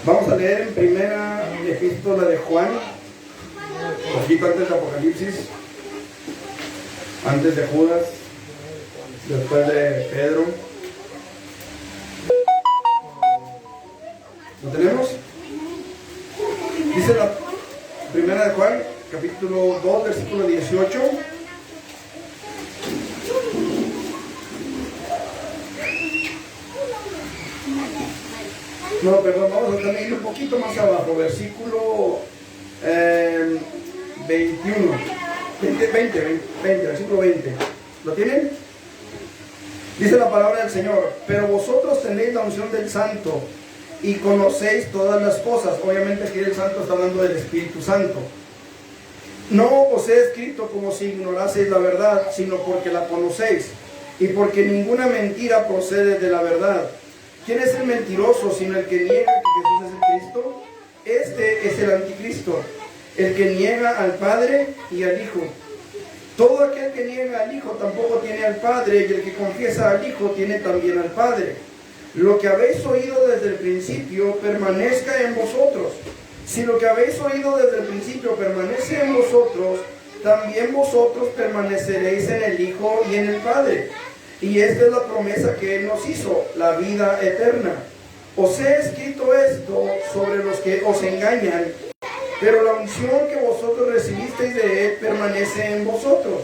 Vamos a leer en primera epístola de Juan, un poquito antes de Apocalipsis, antes de Judas, después de Pedro. ¿Lo tenemos? Dice la primera de Juan, capítulo 2, versículo 18. No, perdón, vamos a también ir un poquito más abajo, versículo 21, 20, versículo 20. ¿Lo tienen? Dice la palabra del Señor: pero vosotros tenéis la unción del Santo y conocéis todas las cosas. Obviamente aquí el Santo está hablando del Espíritu Santo. No os he escrito como si ignoraseis la verdad, sino porque la conocéis, y porque ninguna mentira procede de la verdad. ¿Quién es el mentiroso sino el que niega que Jesús es el Cristo? Este es el anticristo, el que niega al Padre y al Hijo. Todo aquel que niega al Hijo tampoco tiene al Padre, y el que confiesa al Hijo tiene también al Padre. Lo que habéis oído desde el principio permanezca en vosotros. Si lo que habéis oído desde el principio permanece en vosotros, también vosotros permaneceréis en el Hijo y en el Padre. Y esta es la promesa que Él nos hizo, la vida eterna. Os he escrito esto sobre los que os engañan, pero la unción que vosotros recibisteis de Él permanece en vosotros.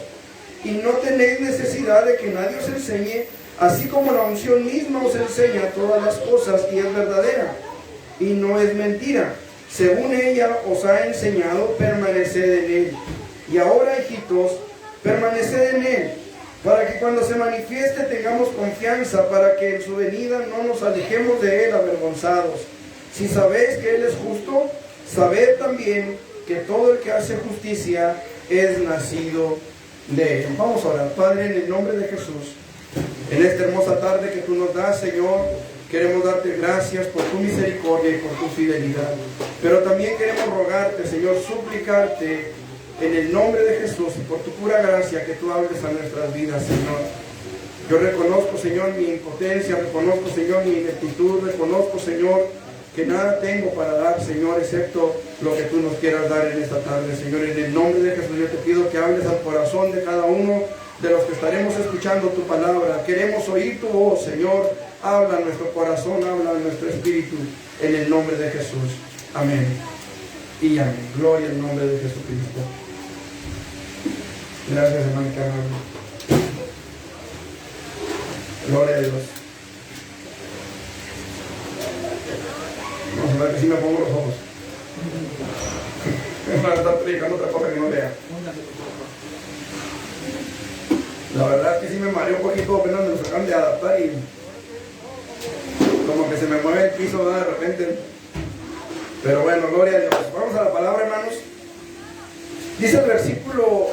Y no tenéis necesidad de que nadie os enseñe, así como la unción misma os enseña todas las cosas y es verdadera. Y no es mentira. Según ella os ha enseñado, permaneced en Él. Y ahora, hijitos, permaneced en Él, para que cuando se manifieste tengamos confianza, para que en su venida no nos alejemos de Él avergonzados. Si sabéis que Él es justo, sabed también que todo el que hace justicia es nacido de Él. Vamos a orar. Padre, en el nombre de Jesús, en esta hermosa tarde que tú nos das, Señor, queremos darte gracias por tu misericordia y por tu fidelidad. Pero también queremos rogarte, Señor, suplicarte, en el nombre de Jesús y por tu pura gracia, que tú hables a nuestras vidas, Señor. Yo reconozco, Señor, mi impotencia, reconozco, Señor, mi ineptitud, reconozco, Señor, que nada tengo para dar, Señor, excepto lo que tú nos quieras dar en esta tarde, Señor. En el nombre de Jesús yo te pido que hables al corazón de cada uno de los que estaremos escuchando tu palabra. Queremos oír tu voz, Señor. Habla a nuestro corazón, habla a nuestro espíritu, en el nombre de Jesús. Amén y amén. Gloria al nombre de Jesucristo. Gracias, hermano Carlos. Gloria a Dios. Vamos a ver que si me pongo los ojos. Me van a estar predicando otra cosa que no vea. La verdad es que sí me mareó un poquito, apenas me lo sacan de adaptar y como que se me mueve el piso, ¿no? De repente. Pero bueno, gloria a Dios. Vamos a la palabra, hermanos. Dice el versículo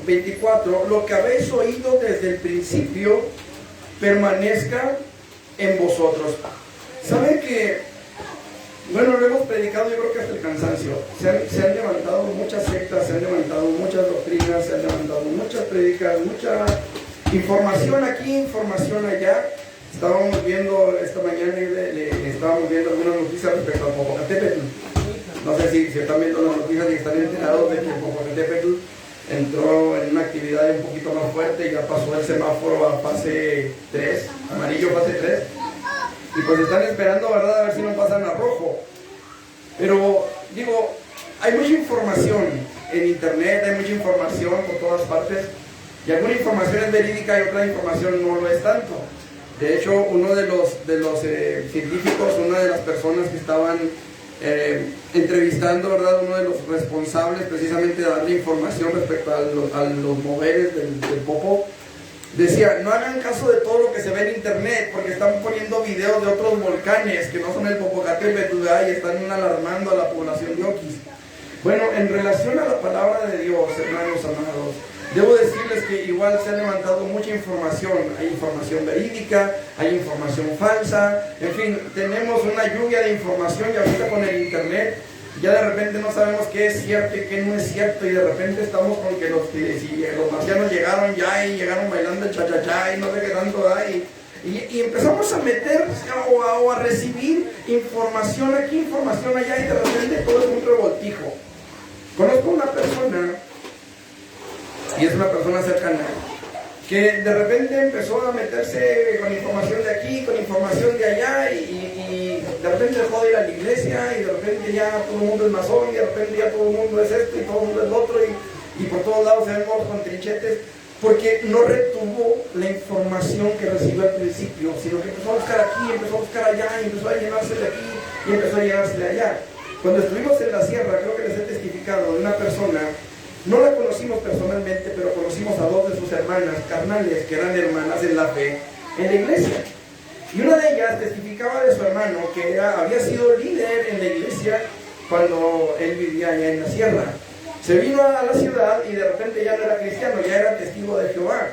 24: lo que habéis oído desde el principio permanezca en vosotros. ¿Saben que? Bueno, lo hemos predicado yo creo que hasta el cansancio. Se han levantado muchas sectas, se han levantado muchas doctrinas, se han levantado muchas predicas, mucha información aquí, información allá. Estábamos viendo esta mañana, estábamos viendo algunas noticias respecto al Popocatépetl. No sé si están viendo las noticias y están enterados de que el Popocatépetl entró en una actividad un poquito más fuerte y ya pasó el semáforo a fase 3, amarillo fase 3. Y pues están esperando, ¿verdad?, a ver si no pasan a rojo. Pero, digo, hay mucha información en internet, hay mucha información por todas partes. Y alguna información es verídica y otra información no lo es tanto. De hecho, uno de los científicos, una de las personas que estaban entrevistando, ¿verdad?, uno de los responsables precisamente de darle información respecto a los moveres del Popo, decía: no hagan caso de todo lo que se ve en internet, porque están poniendo videos de otros volcanes que no son el Popocatépetl, y están alarmando a la población de Oquis. Bueno, en relación a la palabra de Dios, hermanos amados, debo decirles que igual se ha levantado mucha información. Hay información verídica, hay información falsa, en fin, tenemos una lluvia de información, y ahorita con el internet ya de repente no sabemos qué es cierto y qué no es cierto, y de repente estamos con que si los marcianos llegaron ya y llegaron bailando el cha-cha-cha y no sé qué tanto hay. Y empezamos a meter o a recibir información aquí, información allá, y de repente todo es un revoltijo. Conozco una persona, y es una persona cercana, que de repente empezó a meterse con información de aquí, con información de allá, y de repente dejó de ir a la iglesia, y de repente ya todo el mundo es masón, y de repente ya todo el mundo es esto, y todo el mundo es lo otro, y por todos lados se ven con trinchetes, porque no retuvo la información que recibió al principio, sino que empezó a buscar aquí, empezó a buscar allá, y empezó a llenarse de aquí, y empezó a llenarse de allá. Cuando estuvimos en la sierra, creo que les he testificado de una persona. No la conocimos personalmente, pero conocimos a dos de sus hermanas carnales, que eran hermanas en la fe, en la iglesia. Y una de ellas testificaba de su hermano, que había sido líder en la iglesia cuando él vivía allá en la sierra. Se vino a la ciudad y de repente ya no era cristiano, ya era testigo de Jehová.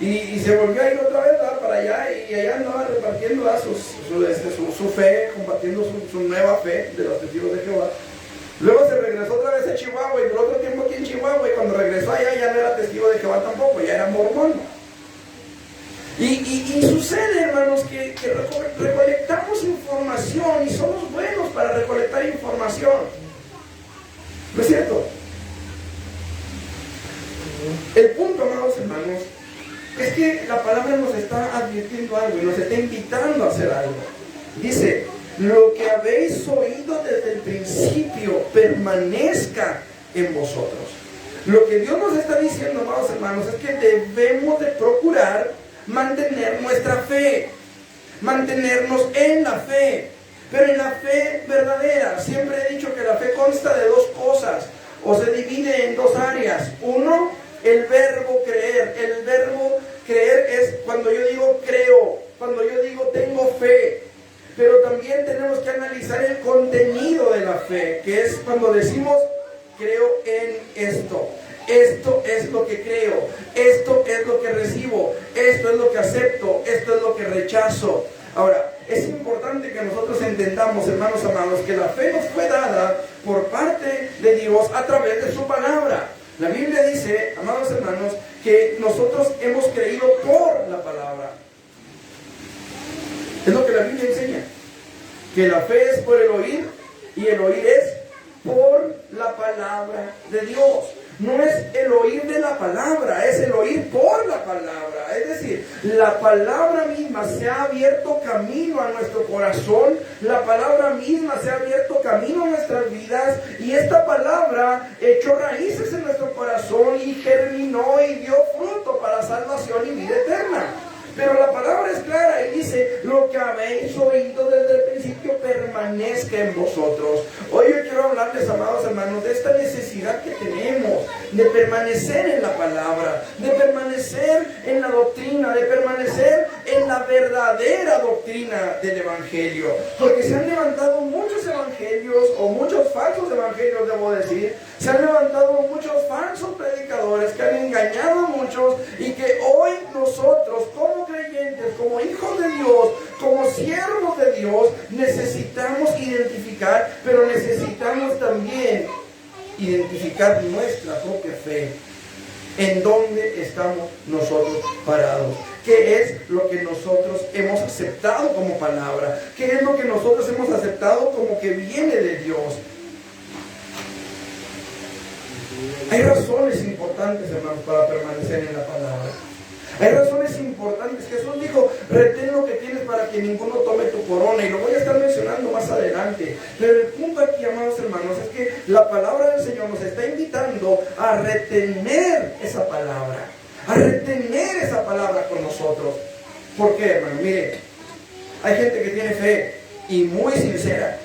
Y se volvió a ir otra vez, ¿verdad?, para allá, y allá andaba repartiendo su fe, compartiendo su nueva fe de los testigos de Jehová. Luego se regresó otra vez a Chihuahua y por otro tiempo aquí en Chihuahua, y cuando regresó allá ya no era testigo de Jehová tampoco, ya era mormón. Y sucede, hermanos, que recolectamos información y somos buenos para recolectar información. ¿No es cierto? El punto, amados hermanos, es que la palabra nos está advirtiendo algo y nos está invitando a hacer algo. Dice: lo que habéis oído desde el principio permanezca en vosotros. Lo que Dios nos está diciendo, amados hermanos, es que debemos de procurar mantener nuestra fe, mantenernos en la fe, pero en la fe verdadera. Siempre he dicho que la fe consta de dos cosas, o se divide en dos áreas. Uno, el verbo creer. El verbo creer es cuando yo digo creo, cuando yo digo tengo fe. Pero también tenemos que analizar el contenido de la fe, que es cuando decimos creo en esto. Esto es lo que creo, esto es lo que recibo, esto es lo que acepto, esto es lo que rechazo. Ahora, es importante que nosotros entendamos, hermanos amados, que la fe nos fue dada por parte de Dios a través de su palabra. La Biblia dice, amados hermanos, que nosotros hemos creído por la palabra. Es lo que la Biblia enseña, que la fe es por el oír, y el oír es por la palabra de Dios. No es el oír de la palabra, es el oír por la palabra. Es decir, la palabra misma se ha abierto camino a nuestro corazón, la palabra misma se ha abierto camino a nuestras vidas, y esta palabra echó raíces en nuestro corazón y germinó y dio fruto para salvación y vida eterna. Pero la palabra es clara y dice: lo que habéis oído desde el principio permanezca en vosotros. Hoy yo quiero hablarles, amados hermanos, de esta necesidad que tenemos de permanecer en la palabra, de permanecer en la doctrina, de permanecer en la verdadera doctrina del evangelio. Porque se han levantado muchos evangelios, o muchos falsos evangelios, debo decir. Se han levantado muchos falsos predicadores que han engañado a muchos, y que hoy nosotros, como creyentes, como hijos de Dios, como siervos de Dios, necesitamos identificar, pero necesitamos también identificar nuestra propia fe. ¿En dónde estamos nosotros parados? ¿Qué es lo que nosotros hemos aceptado como palabra? ¿Qué es lo que nosotros hemos aceptado como que viene de Dios? Hay razones importantes, hermanos, para permanecer en la palabra. Hay razones importantes. Jesús dijo: retén lo que tienes para que ninguno tome tu corona, y lo voy a estar mencionando más adelante. Pero el punto aquí, amados hermanos, es que la palabra del Señor nos está invitando a retener esa palabra, a retener esa palabra con nosotros. ¿Por qué, hermano? Mire, hay gente que tiene fe y muy sincera.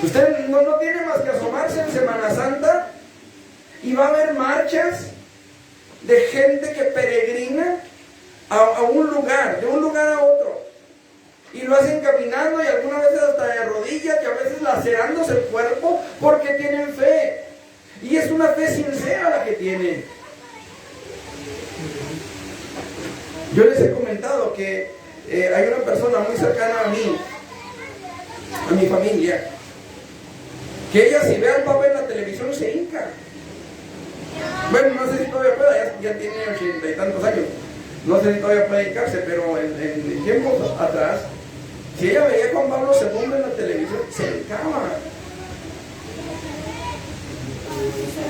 Usted no tiene más que asomarse en Semana Santa y va a haber marchas de gente que peregrina a un lugar, de un lugar a otro, y lo hacen caminando, y algunas veces hasta de rodillas, y a veces lacerándose el cuerpo, porque tienen fe, y es una fe sincera la que tienen. Yo les he comentado que hay una persona muy cercana a mí, a mi familia, que ella, si ve al Papa en la televisión, se hinca. Bueno, no sé si todavía pueda, ya tiene 80 y tantos años. no sé si todavía puede dedicarse, pero en tiempos atrás, si ella veía a Juan Pablo II en la televisión, se dedicaba.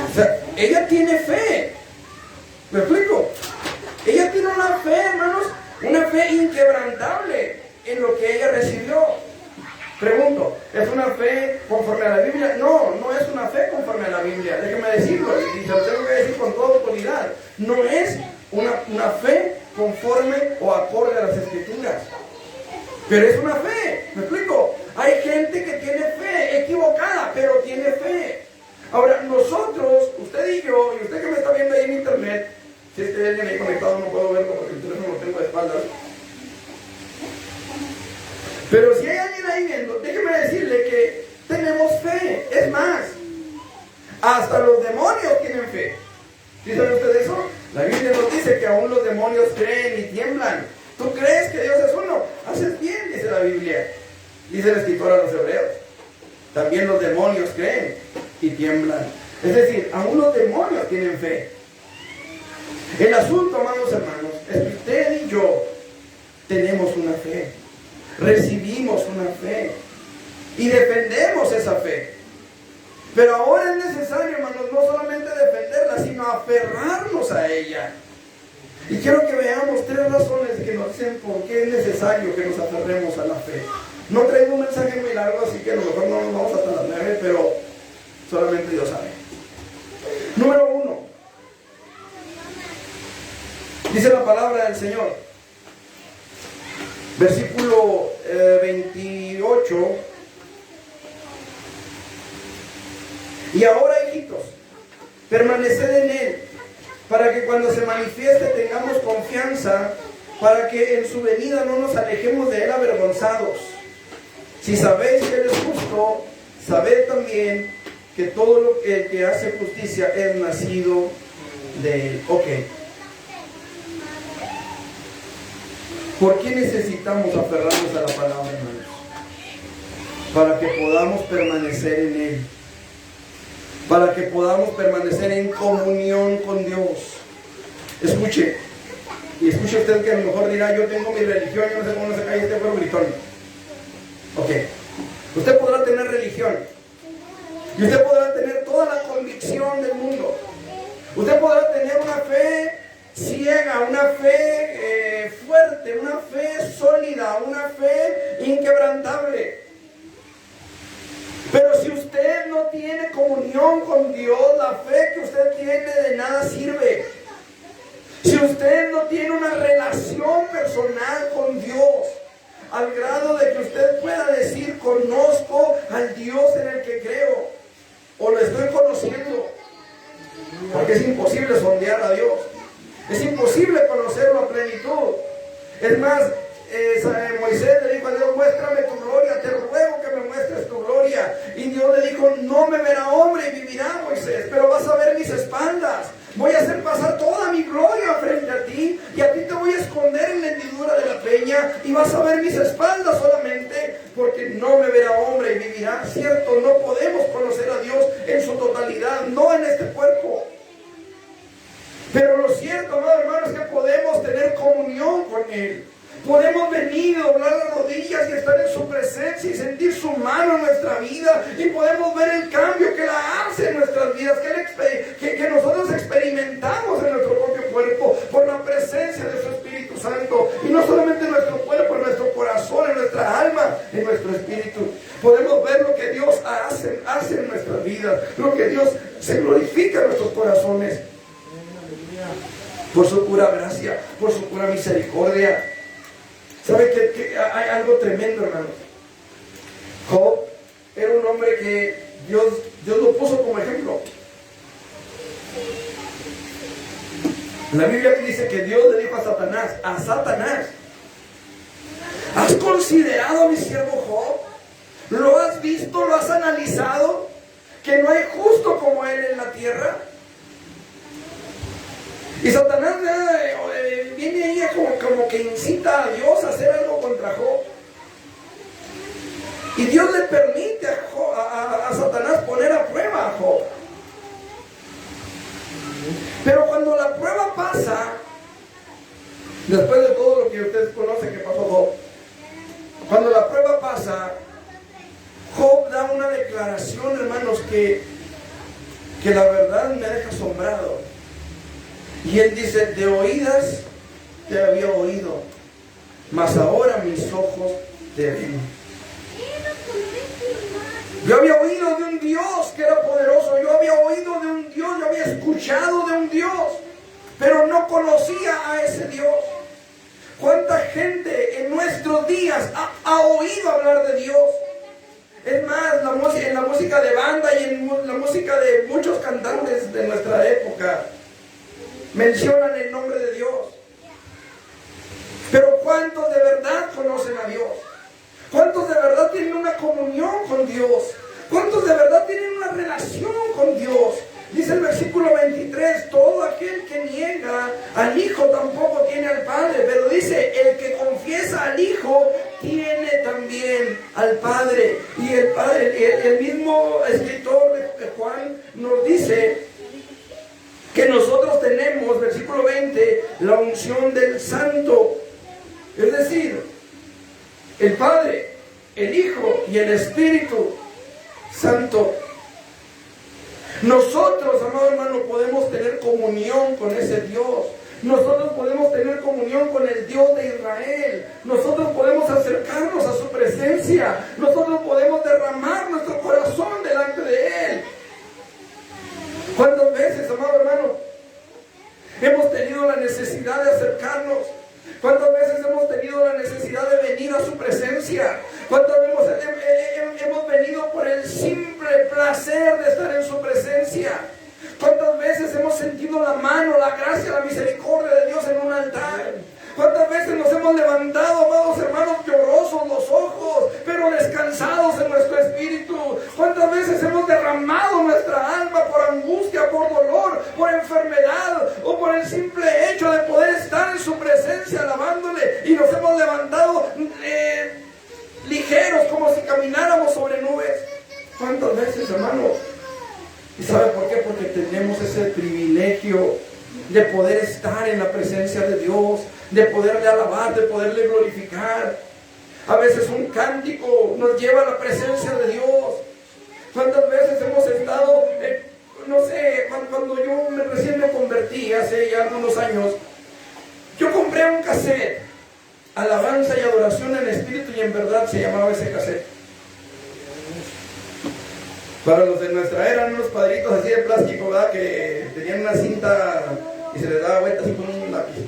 O sea, ella tiene fe. ¿Me explico? Ella tiene una fe, hermanos, una fe inquebrantable en lo que ella recibió. Pregunto, ¿es una fe conforme a la Biblia? No, no es una fe conforme a la Biblia. Déjeme decirlo, y se lo tengo que decir con toda autoridad. No es una fe conforme o acorde a las Escrituras. Pero es una fe, ¿me explico? Hay gente que tiene fe equivocada, pero tiene fe. Ahora, nosotros, usted y yo, y usted que me está viendo ahí en internet, si es que hay alguien ahí conectado, no puedo verlo porque el teléfono lo tengo de espaldas. Pero si hay alguien ahí viendo, déjeme decirle que tenemos fe. Es más, hasta los demonios tienen fe. ¿Sí saben ustedes eso? La Biblia nos dice que aún los demonios creen y tiemblan. ¿Tú crees que Dios es uno? Haces bien, dice la Biblia. Dice el escritor a los hebreos. También los demonios creen y tiemblan. Es decir, aún los demonios tienen fe. El asunto, amados hermanos, es que usted y yo tenemos una fe. Recibimos una fe y defendemos esa fe. Pero ahora es necesario, hermanos, no solamente defenderla, sino aferrarnos a ella. Y quiero que veamos 3 razones que nos dicen por qué es necesario que nos aferremos a la fe. No traigo un mensaje muy largo, así que a lo mejor no nos vamos hasta las 9, pero solamente Dios sabe. Número 1. Dice la palabra del Señor. Versículo 28. Y ahora, hijitos, permaneced en Él, para que cuando se manifieste tengamos confianza, para que en su venida no nos alejemos de Él avergonzados. Si sabéis que Él es justo, sabed también que todo lo que hace justicia es nacido de Él. Ok. ¿Por qué necesitamos aferrarnos a la palabra, hermanos? Para que podamos permanecer en Él. Para que podamos permanecer en comunión con Dios. Escuche. Y escuche usted que a lo mejor dirá, yo tengo mi religión, yo no sé cómo no se cae este fuego gritón. Ok. Usted podrá tener religión. Y usted podrá tener toda la convicción del mundo. Usted podrá tener una fe ciega, una fe fuerte, una fe sólida, una fe inquebrantable. Pero si usted no tiene comunión con Dios, la fe que usted tiene de nada sirve. Si usted no tiene una relación personal con Dios, al grado de que usted pueda decir, conozco al Dios en el que creo, o lo estoy conociendo, porque es imposible sondear a Dios. Es imposible conocerlo a plenitud. Es más, Moisés le dijo a Dios, muéstrame tu gloria, te ruego que me muestres tu gloria. Y Dios le dijo, no me verá hombre y vivirá Moisés, pero vas a ver mis espaldas. Voy a hacer pasar toda mi gloria frente a ti, y a ti te voy a esconder en la hendidura de la peña, y vas a ver mis espaldas solamente, porque no me verá hombre y vivirá. Cierto, no podemos conocer a Dios en su totalidad, no en este cuerpo. Pero lo cierto, amados hermanos, es que podemos tener comunión con Él. Podemos venir, doblar las rodillas y estar en su presencia y sentir su mano en nuestra vida. Y podemos ver el cambio que la hace en nuestras vidas, que nosotros experimentamos en nuestro propio cuerpo por la presencia de su Espíritu Santo. Y no solamente en nuestro cuerpo, en nuestro corazón, en nuestra alma, en nuestro espíritu. Podemos ver lo que Dios hace en nuestras vidas, lo que Dios se glorifica en nuestros corazones. Por su pura gracia, por su pura misericordia. ¿Sabe que hay algo tremendo, hermanos? Job era un hombre que Dios lo puso como ejemplo. La Biblia dice que Dios le dijo a Satanás, ¿has considerado a mi siervo Job? ¿Lo has visto? ¿Lo has analizado? Que no hay justo como él en la tierra. Y Satanás viene ahí como que incita a Dios a hacer algo contra Job. Y Dios le permite a Satanás poner a prueba a Job. Pero cuando la prueba pasa, que la verdad me deja asombrado. Y él dice, de oídas te había oído, mas ahora mis ojos te ven. Yo había oído de un Dios que era poderoso, yo había oído de un Dios, yo había escuchado de un Dios, pero no conocía a ese Dios. ¿Cuánta gente en nuestros días ha oído hablar de Dios? Es más, en la música de banda y en la música de muchos cantantes de nuestra época mencionan el nombre de Dios. Pero ¿cuántos de verdad conocen a Dios? ¿Cuántos de verdad tienen una comunión con Dios? ¿Cuántos de verdad tienen una relación con Dios? Dice el versículo 23, todo aquel que niega al Hijo tampoco tiene al Padre. Pero dice, el que confiesa al Hijo tiene también al Padre. Y el Padre, el mismo escritor de Juan nos dice que nosotros tenemos, versículo 20, la unción del Santo. Es decir, el Padre, el Hijo y el Espíritu Santo. Nosotros, amado hermano, podemos tener comunión con ese Dios. Nosotros podemos tener comunión con el Dios de Israel. Nosotros podemos acercarnos a su presencia. Nosotros podemos derramar nuestro corazón delante de Él. ¿Cuántas veces, amado hermano, hemos tenido la necesidad de acercarnos? ¿Cuántas veces hemos tenido la necesidad de venir a su presencia? ¿Cuántas veces hemos venido por el simple placer de estar en su presencia? ¿Cuántas veces hemos sentido la mano, la gracia, la misericordia de Dios en un altar? ¿Cuántas veces nos hemos levantado, amados hermanos, llorosos los ojos, pero descansados en nuestro espíritu? ¿Cuántas veces hemos derramado nuestra alma por angustia, por dolor, por enfermedad o por el simple hecho de poder estar en su presencia alabándole, y nos hemos levantado ligeros como si camináramos sobre nubes? ¿Cuántas veces, hermanos? ¿Y sabe por qué? Porque tenemos ese privilegio de poder estar en la presencia de Dios, de poderle alabar, de poderle glorificar. A veces un cántico nos lleva a la presencia de Dios. ¿Cuántas veces hemos estado, no sé, cuando yo recién me convertí, hace ya algunos años, yo compré un cassette, Alabanza y Adoración en Espíritu y en Verdad se llamaba ese cassette. Para los de nuestra era, eran unos cuadritos así de plástico, ¿verdad? Que tenían una cinta y se les daba vuelta así con un lápiz.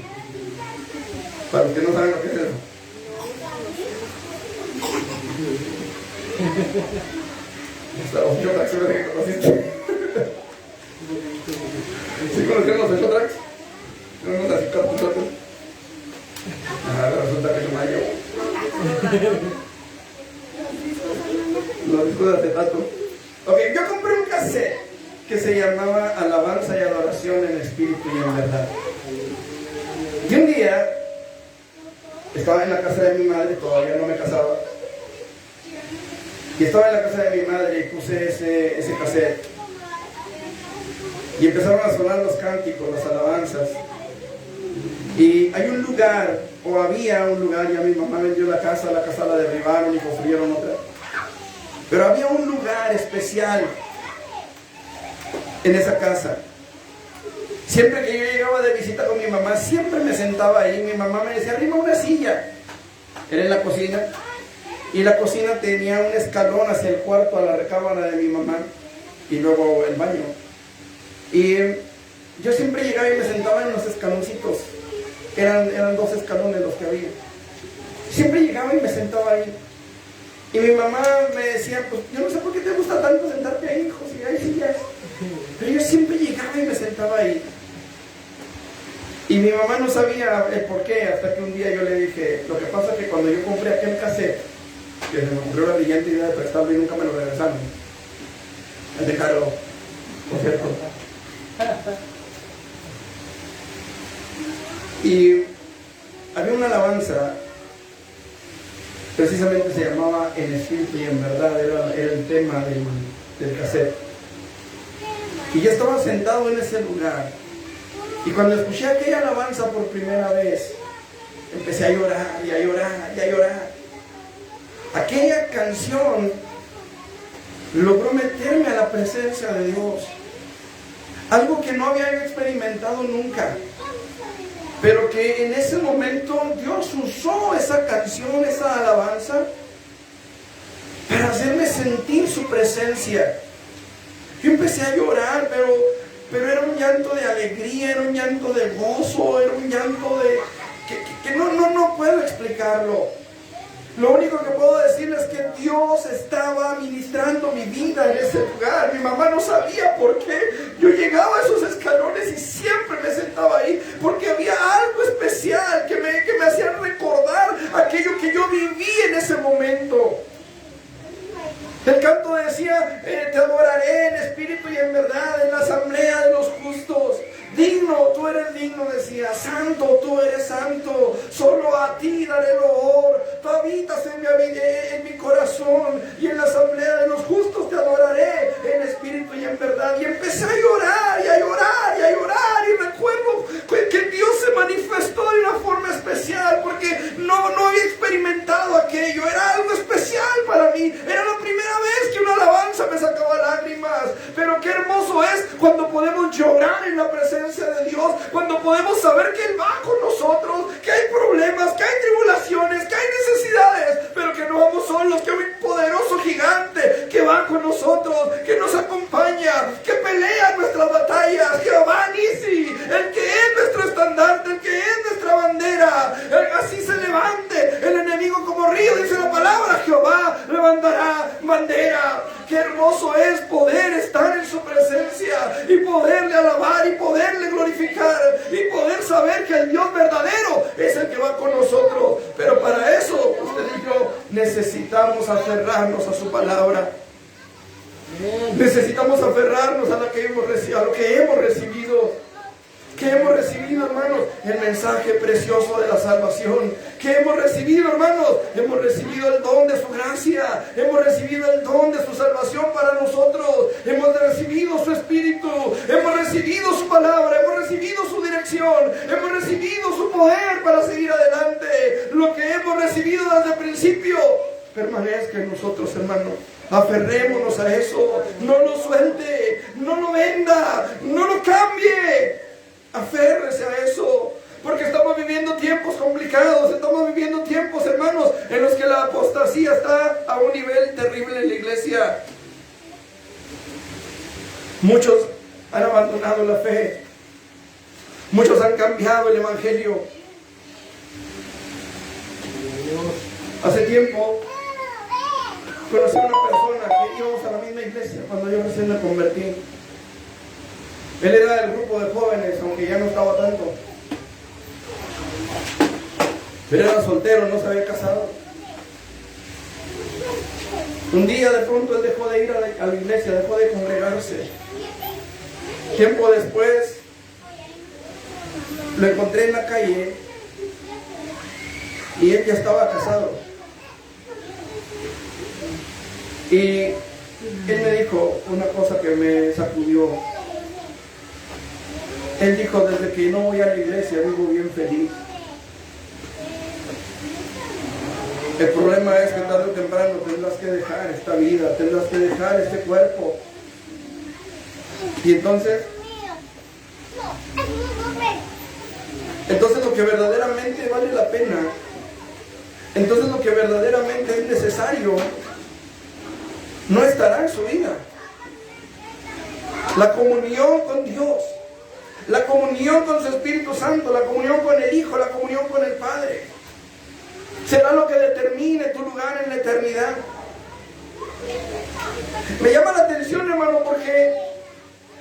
Para los que no saben lo que es eso. Los 8 tracks, ¿sí que conociste? ¿Sí conocieron los 8 tracks? No nos así capturados. Resulta que no hay yo. Los discos de acetato. Ok, yo compré un cassette que se llamaba Alabanza y Adoración en Espíritu y en Verdad. Y un día estaba en la casa de mi madre, todavía no me casaba, y estaba en la casa de mi madre y puse ese cassette, y empezaron a sonar los cánticos, las alabanzas. Y hay un lugar, o había un lugar, ya mi mamá vendió la casa la derribaron y construyeron otra. Pero había un lugar especial en esa casa. Siempre que yo llegaba de visita con mi mamá, siempre me sentaba ahí. Mi mamá me decía, arrima una silla. Era en la cocina. Y la cocina tenía un escalón hacia el cuarto, a la recámara de mi mamá. Y luego el baño. Y yo siempre llegaba y me sentaba en los escaloncitos. Eran 2 escalones los que había. Siempre llegaba y me sentaba ahí. Y mi mamá me decía, pues yo no sé por qué te gusta tanto sentarte ahí, hijo, si hay sillas. Pero yo siempre llegaba y me sentaba ahí. Y mi mamá no sabía el por qué, hasta que un día yo le dije, lo que pasa es que cuando yo compré aquel cassette, que se me ocurrió la brillante idea de prestarlo y nunca me lo regresaron. Es de caro, por cierto. Y había una alabanza, precisamente se llamaba En Espíritu y en Verdad, era el tema del cassette. Y yo estaba sentado en ese lugar, y cuando escuché aquella alabanza por primera vez, empecé a llorar y a llorar y a llorar. Aquella canción logró meterme a la presencia de Dios. Algo que no había experimentado nunca. Pero que en ese momento Dios usó esa canción, esa alabanza, para hacerme sentir su presencia. Yo empecé a llorar, pero era un llanto de alegría, era un llanto de gozo, era un llanto de... que no puedo explicarlo. Lo único que puedo decirles es que Dios estaba ministrando mi vida en ese lugar. Mi mamá no sabía por qué. Yo llegaba a esos escalones y siempre me sentaba ahí, porque había algo especial que me hacía recordar aquello que yo viví en ese momento. El canto decía, te adoraré en espíritu y en verdad, en la asamblea de los justos. Digno, tú eres digno, decía. Santo, tú eres santo. Solo a ti daré loor. Tú habitas en mi corazón, y en la asamblea de los justos te adoraré en espíritu y en verdad. Y empecé a llorar y a llorar y a llorar. Y recuerdo que Dios se manifestó de una forma especial, porque no había experimentado aquello. Era algo especial para mí. Era la primera vez que una alabanza me sacaba lágrimas. Pero qué hermoso es cuando podemos llorar en la presencia de Dios, cuando podemos saber que Él va con nosotros, que hay problemas, que hay tribulaciones, que hay necesidades, pero que no vamos solos, que hay un poderoso gigante que va con nosotros, que nos acompaña, que pelea nuestras batallas. Jehová Nisi, el que es nuestro estandarte, el que es nuestra bandera. Así se levante el enemigo como río, dice la palabra, Jehová levantará bandera. Qué hermoso es poder estar en su presencia y poderle alabar y poderle glorificar y poder saber que el Dios verdadero es el que va con nosotros. Pero para eso, usted y yo necesitamos aferrarnos a su palabra. Necesitamos aferrarnos a lo que hemos recibido. ¿Qué hemos recibido, hermanos? El mensaje precioso de la salvación. ¿Qué hemos recibido, hermanos? Hemos recibido el don de su gracia. Hemos recibido el don de su salvación para nosotros. Hemos recibido su espíritu. Hemos recibido su palabra. Hemos recibido su dirección. Hemos recibido su poder para seguir adelante. Lo que hemos recibido desde el principio permanezca en nosotros, hermanos. Aferrémonos a eso. No lo suelte. No lo venda. No lo cambie. Aférrese a eso, porque estamos viviendo tiempos complicados, estamos viviendo tiempos, hermanos, en los que la apostasía está a un nivel terrible en la iglesia. Muchos han abandonado la fe, muchos han cambiado el evangelio. Hace tiempo conocí a una persona que íbamos a la misma iglesia cuando yo recién me convertí. Él era del grupo de jóvenes, aunque ya no estaba tanto. Él era soltero, no se había casado. Un día de pronto él dejó de ir a la iglesia, dejó de congregarse. Tiempo después lo encontré en la calle y él ya estaba casado. Y él me dijo una cosa que me sacudió. Él dijo, desde que no voy a la iglesia vivo bien feliz. El problema es que tarde o temprano tendrás que dejar esta vida, tendrás que dejar este cuerpo. Y entonces lo que verdaderamente vale la pena, entonces lo que verdaderamente es necesario, no estará en su vida. La comunión con Dios, la comunión con su Espíritu Santo, la comunión con el Hijo, la comunión con el Padre, será lo que determine tu lugar en la eternidad. Me llama la atención, hermano, porque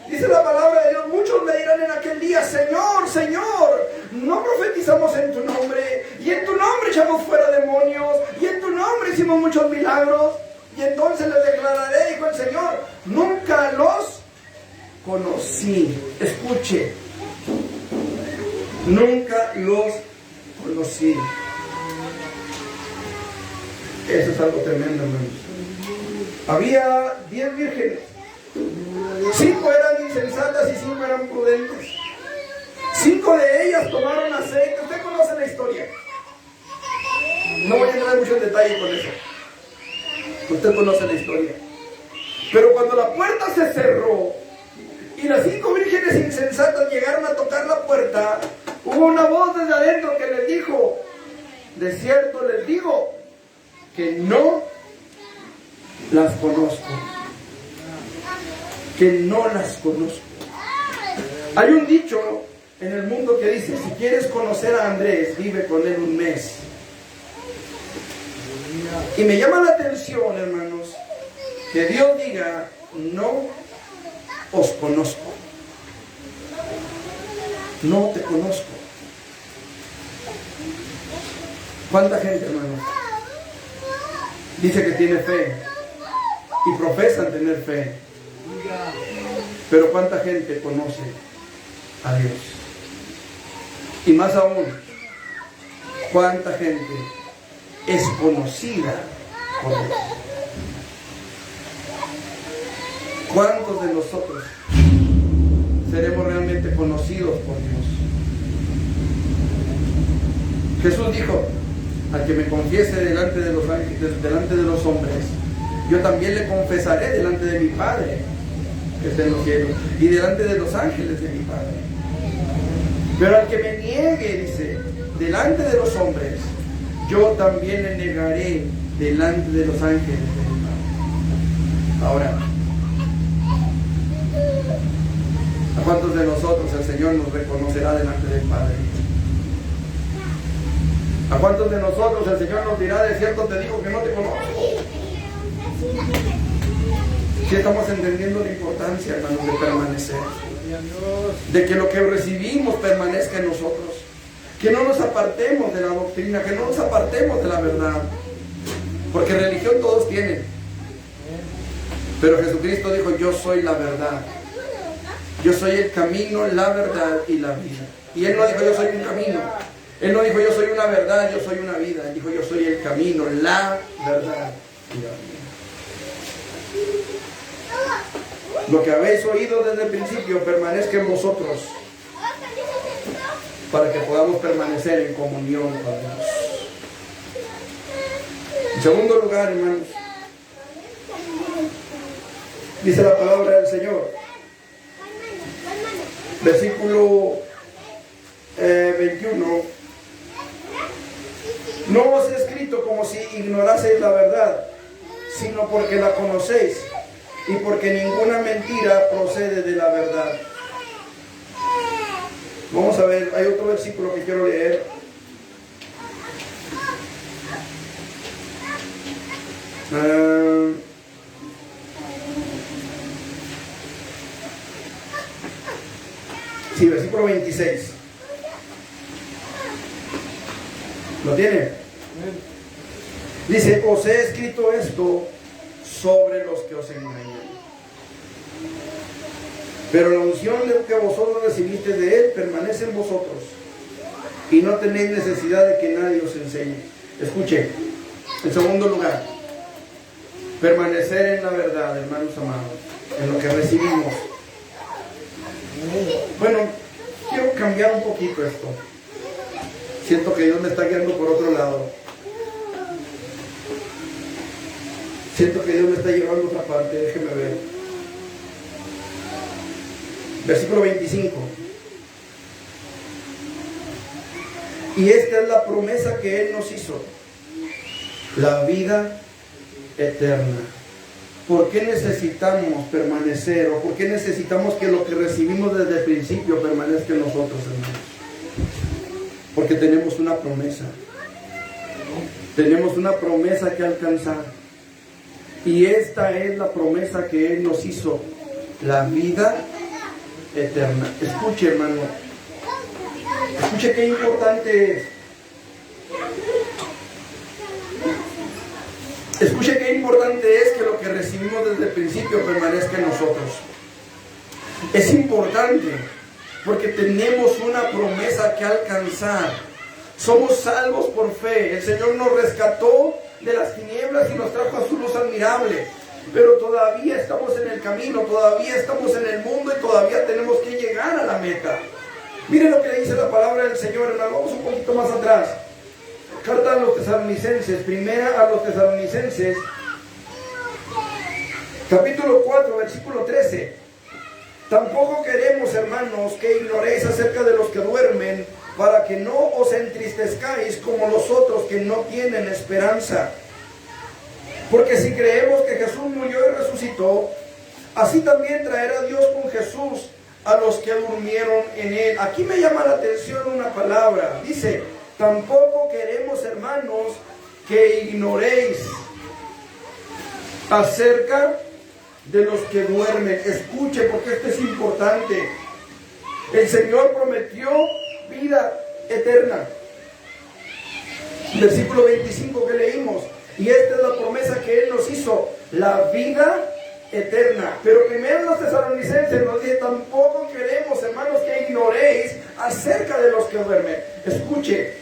dice la palabra de Dios, muchos me dirán en aquel día, Señor, Señor, no profetizamos en tu nombre, y en tu nombre echamos fuera demonios, y en tu nombre hicimos muchos milagros. Y entonces les declararé, dijo el Señor, nunca los conocí. Escuche, nunca los conocí. Eso es algo tremendo, hermanos. Había 10 vírgenes, 5 eran insensatas y 5 eran prudentes. 5 de ellas tomaron aceite. Usted conoce la historia, no voy a entrar mucho en detalle con eso. Usted conoce la historia. Pero cuando la puerta se cerró y las 5 vírgenes insensatas llegaron a tocar la puerta, hubo una voz desde adentro que les dijo: de cierto les digo que no las conozco. Que no las conozco. Hay un dicho en el mundo que dice: si quieres conocer a Andrés, vive con él un mes. Y me llama la atención, hermanos, que Dios diga: no os conozco. No te conozco. ¿Cuánta gente, hermanos, dice que tiene fe y profesan tener fe? Pero ¿cuánta gente conoce a Dios? Y más aún, ¿cuánta gente es conocida por Dios? ¿Cuántos de nosotros seremos realmente conocidos por Dios? Jesús dijo: al que me confiese delante de los ángeles, delante de los hombres, yo también le confesaré delante de mi Padre que está en los cielos y delante de los ángeles de mi Padre. Pero al que me niegue, dice, delante de los hombres, yo también le negaré delante de los ángeles de mi Padre. Ahora, ¿a cuántos de nosotros el Señor nos reconocerá delante del Padre? ¿A cuántos de nosotros el Señor nos dirá: de cierto te digo que no te conozco? Si estamos entendiendo la importancia, hermanos, de permanecer, de que lo que recibimos permanezca en nosotros, que no nos apartemos de la doctrina, que no nos apartemos de la verdad, porque religión todos tienen, pero Jesucristo dijo: yo soy la verdad, yo soy el camino, la verdad y la vida. Y Él no dijo: yo soy un camino, Él no dijo: yo soy una verdad, yo soy una vida. Él dijo: yo soy el camino, la verdad y la vida. Lo que habéis oído desde el principio permanezca en vosotros, para que podamos permanecer en comunión con Dios. En segundo lugar, hermanos, dice la palabra del Señor, versículo 21: no os he escrito como si ignoraseis la verdad, sino porque la conocéis y porque ninguna mentira procede de la verdad. Vamos a ver, hay otro versículo que quiero leer. Sí, versículo 26. ¿Lo tiene? Dice: os he escrito esto sobre los que os engañan. Pero la unción que vosotros recibisteis de Él permanece en vosotros, y no tenéis necesidad de que nadie os enseñe. Escuche, en segundo lugar, permanecer en la verdad, hermanos amados, en lo que recibimos. Bueno, quiero cambiar un poquito esto. Siento que Dios me está guiando por otro lado. Siento que Dios me está llevando a otra parte, déjeme ver. Versículo 25. Y esta es la promesa que Él nos hizo: la vida eterna. ¿Por qué necesitamos permanecer? ¿O por qué necesitamos que lo que recibimos desde el principio permanezca en nosotros, hermanos? Porque tenemos una promesa. Tenemos una promesa que alcanzar. Y esta es la promesa que Él nos hizo: la vida eterna. Escuche, hermano. Escuche qué importante es. Escuche qué importante es que lo que recibimos desde el principio permanezca en nosotros. Es importante porque tenemos una promesa que alcanzar. Somos salvos por fe. El Señor nos rescató de las tinieblas y nos trajo a su luz admirable. Pero todavía estamos en el camino, todavía estamos en el mundo y todavía tenemos que llegar a la meta. Miren lo que dice la palabra del Señor, hermano. Vamos un poquito más atrás. Carta a los tesalonicenses, primera a los tesalonicenses, Capítulo 4, versículo 13. Tampoco queremos, hermanos, que ignoréis acerca de los que duermen, para que no os entristezcáis como los otros que no tienen esperanza. Porque si creemos que Jesús murió y resucitó, así también traerá Dios con Jesús a los que durmieron en él. Aquí me llama la atención una palabra. Dice, tampoco queremos, hermanos, que ignoréis acerca de los que duermen. Escuche, porque esto es importante. El Señor prometió vida eterna. Versículo 25 que leímos. Y esta es la promesa que Él nos hizo, la vida eterna. Pero primero los tesalonicenses nos dice, tampoco queremos, hermanos, que ignoréis acerca de los que duermen. Escuche,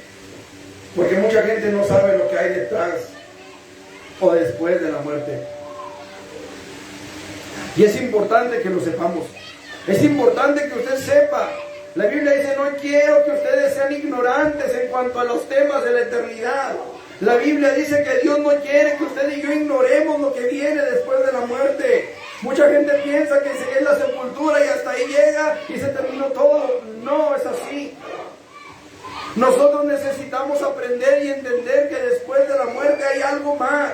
porque mucha gente no sabe lo que hay detrás o después de la muerte. Y es importante que lo sepamos. Es importante que usted sepa. La Biblia dice, no quiero que ustedes sean ignorantes en cuanto a los temas de la eternidad. La Biblia dice que Dios no quiere que usted y yo ignoremos lo que viene después de la muerte. Mucha gente piensa que es la sepultura y hasta ahí llega y se terminó todo. No es así. Nosotros necesitamos aprender y entender que después de la muerte hay algo más.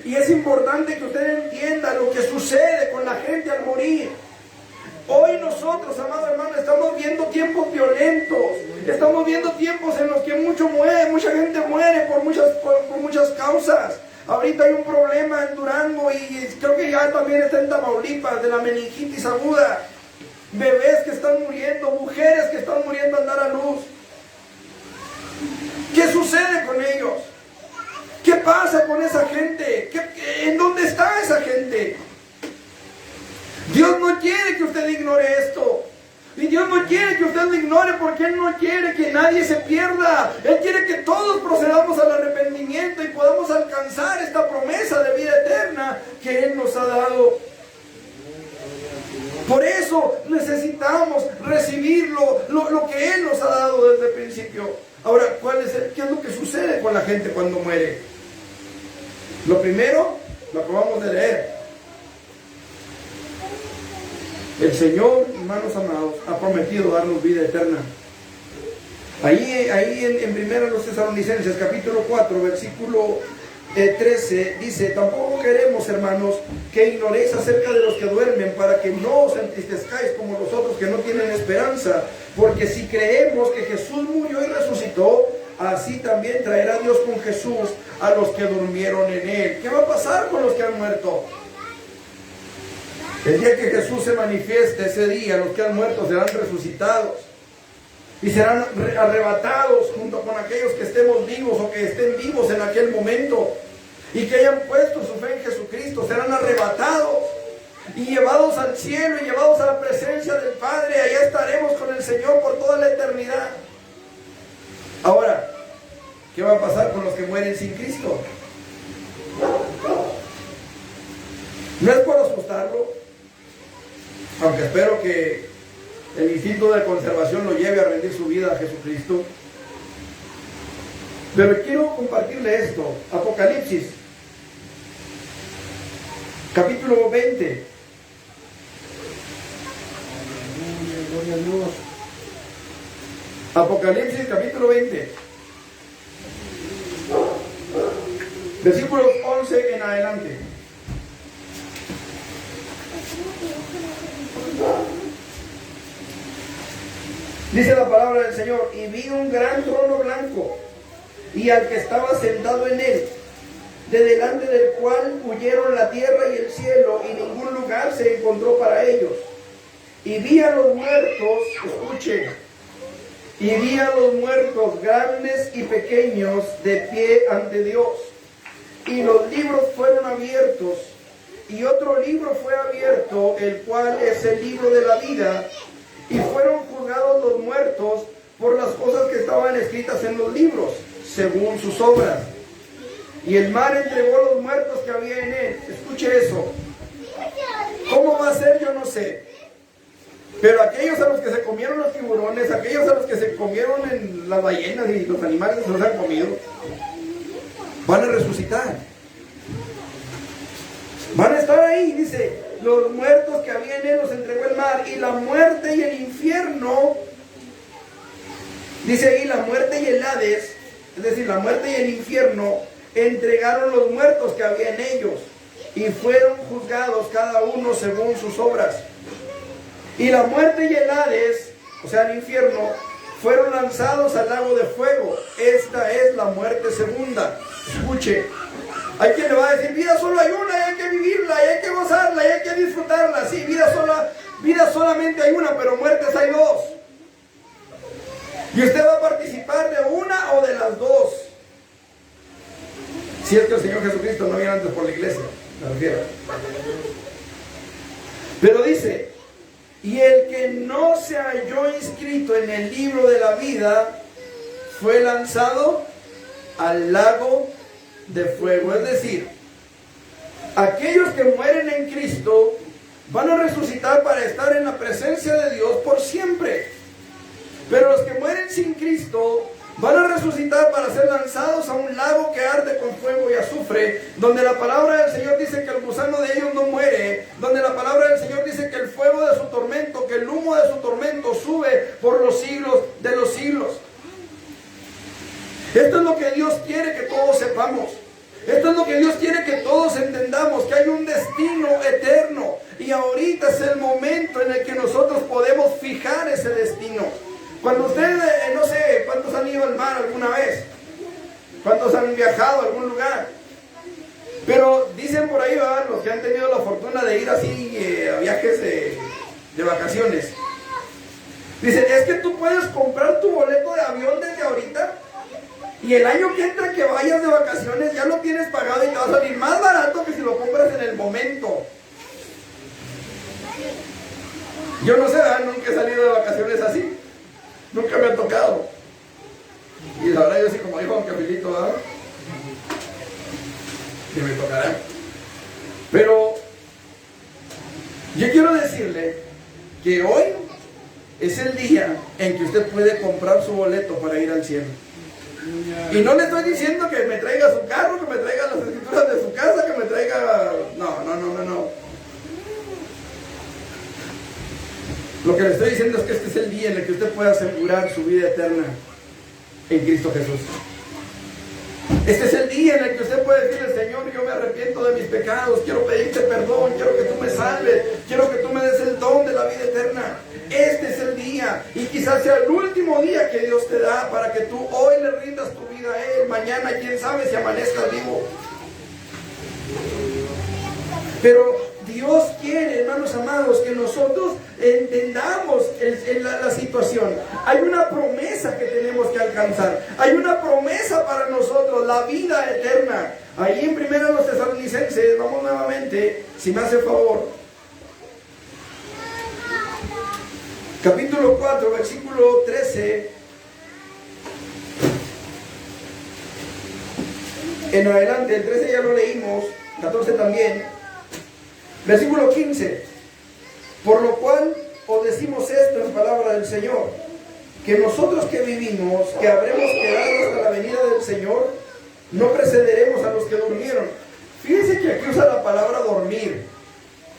Y es importante que usted entienda lo que sucede con la gente al morir. Hoy nosotros, amado hermano, estamos viendo tiempos violentos. Estamos viendo tiempos en los que mucha gente muere por muchas causas. Ahorita hay un problema en Durango y creo que ya también está en Tamaulipas de la meningitis aguda. Bebés que están muriendo, mujeres que están muriendo al dar a luz. ¿Qué sucede con ellos? ¿Qué pasa con esa gente? ¿En dónde está esa gente? Dios no quiere que usted ignore esto. Y Dios no quiere que usted lo ignore porque Él no quiere que nadie se pierda. Él quiere que todos procedamos al arrepentimiento y podamos alcanzar esta promesa de vida eterna que Él nos ha dado. Por eso necesitamos recibir lo que Él nos ha dado desde el principio. Ahora, ¿qué es lo que sucede con la gente cuando muere? Lo primero, lo acabamos de leer. El Señor, hermanos amados, ha prometido darnos vida eterna. Ahí en 1 Tesalonicenses, capítulo 4, versículo 13, dice, tampoco queremos, hermanos, que ignoréis acerca de los que duermen, para que no os entristezcáis como los otros que no tienen esperanza. Porque si creemos que Jesús murió y resucitó, así también traerá Dios con Jesús a los que durmieron en Él. ¿Qué va a pasar con los que han muerto? El día que Jesús se manifieste, ese día los que han muerto serán resucitados y serán arrebatados junto con aquellos que estemos vivos o que estén vivos en aquel momento y que hayan puesto su fe en Jesucristo. Serán arrebatados y llevados al cielo y llevados a la presencia del Padre. Allá estaremos con el Señor por toda la eternidad. Ahora, ¿qué va a pasar con los que mueren sin Cristo? No es por asustarlo, aunque espero que el instinto de conservación lo lleve a rendir su vida a Jesucristo. Pero quiero compartirle esto. Apocalipsis, capítulo 20. Apocalipsis, capítulo 20. Versículos 11 en adelante. Dice la palabra del Señor, y vi un gran trono blanco, y al que estaba sentado en él, de delante del cual huyeron la tierra y el cielo, y ningún lugar se encontró para ellos. Y vi a los muertos, escuchen, y vi a los muertos grandes y pequeños de pie ante Dios. Y los libros fueron abiertos, y otro libro fue abierto, el cual es el libro de la vida. Y fueron juzgados los muertos por las cosas que estaban escritas en los libros, según sus obras. Y el mar entregó los muertos que había en él. Escuche eso. ¿Cómo va a ser? Yo no sé. Pero aquellos a los que se comieron los tiburones, aquellos a los que se comieron en las ballenas y los animales que se los han comido, van a resucitar. Van a estar ahí, dice, los muertos que había en él los entregó el mar, y la muerte y el infierno, dice ahí, la muerte y el Hades, es decir, la muerte y el infierno, entregaron los muertos que había en ellos, y fueron juzgados cada uno según sus obras. Y la muerte y el Hades, o sea, el infierno, fueron lanzados al lago de fuego. Esta es la muerte segunda. Escuche, hay quien le va a decir, vida solo hay una, y hay que vivirla, y hay que gozarla, y hay que disfrutarla. Sí, vida solamente hay una, pero muertes hay dos. Y usted va a participar de una o de las dos. Si es que el Señor Jesucristo no viene antes por la iglesia, me refiero. Pero dice, y el que no se halló inscrito en el libro de la vida fue lanzado al lago de fuego. Es decir, aquellos que mueren en Cristo van a resucitar para estar en la presencia de Dios por siempre. Pero los que mueren sin Cristo van a resucitar para ser lanzados a un lago que arde con fuego y azufre, donde la palabra del Señor dice que el gusano de ellos no muere, donde la palabra del Señor dice que el fuego de su tormento, que el humo de su tormento sube por los siglos de los siglos. Esto es lo que Dios quiere que todos sepamos. Esto es lo que Dios quiere que todos entendamos, que hay un destino eterno. Y ahorita es el momento en el que nosotros podemos fijar ese destino. Cuando ustedes, no sé, ¿cuántos han ido al mar alguna vez? ¿Cuántos han viajado a algún lugar? Pero dicen por ahí, ¿verdad?, los que han tenido la fortuna de ir así a viajes de vacaciones. Dicen, es que tú puedes comprar tu boleto de avión desde ahorita y el año que entra que vayas de vacaciones ya lo tienes pagado y te va a salir más barato que si lo compras en el momento. Yo no sé, ¿verdad?, nunca he salido de vacaciones así. Nunca me ha tocado. Y la verdad yo sí, como dijo don Camilito, ¿verdad?, que me tocará. Pero yo quiero decirle que hoy es el día en que usted puede comprar su boleto para ir al cielo. Y no le estoy diciendo que me traiga su carro, que me traiga las escrituras de su casa, que me traiga... No. Lo que le estoy diciendo es que este es el día en el que usted puede asegurar su vida eterna en Cristo Jesús. Este es el día en el que usted puede decirle, Señor, yo me arrepiento de mis pecados, quiero pedirte perdón, quiero que tú me salves, quiero que tú me des el don de la vida eterna. Este es el día, y quizás sea el último día que Dios te da para que tú hoy le rindas tu vida a Él. Mañana, quién sabe si amanezcas vivo. Pero Dios quiere, hermanos amados, que nosotros entendamos la situación. Hay una promesa que tenemos que alcanzar. Hay una promesa para nosotros, la vida eterna. Ahí en 1 Tesalonicenses, vamos nuevamente, si me hace favor. Capítulo 4, versículo 13. En adelante, el 13 ya lo leímos, 14 también. Versículo 15. Por lo cual os decimos esto en palabra del Señor, que nosotros que vivimos, que habremos quedado hasta la venida del Señor, no precederemos a los que durmieron. Fíjense que aquí usa la palabra dormir.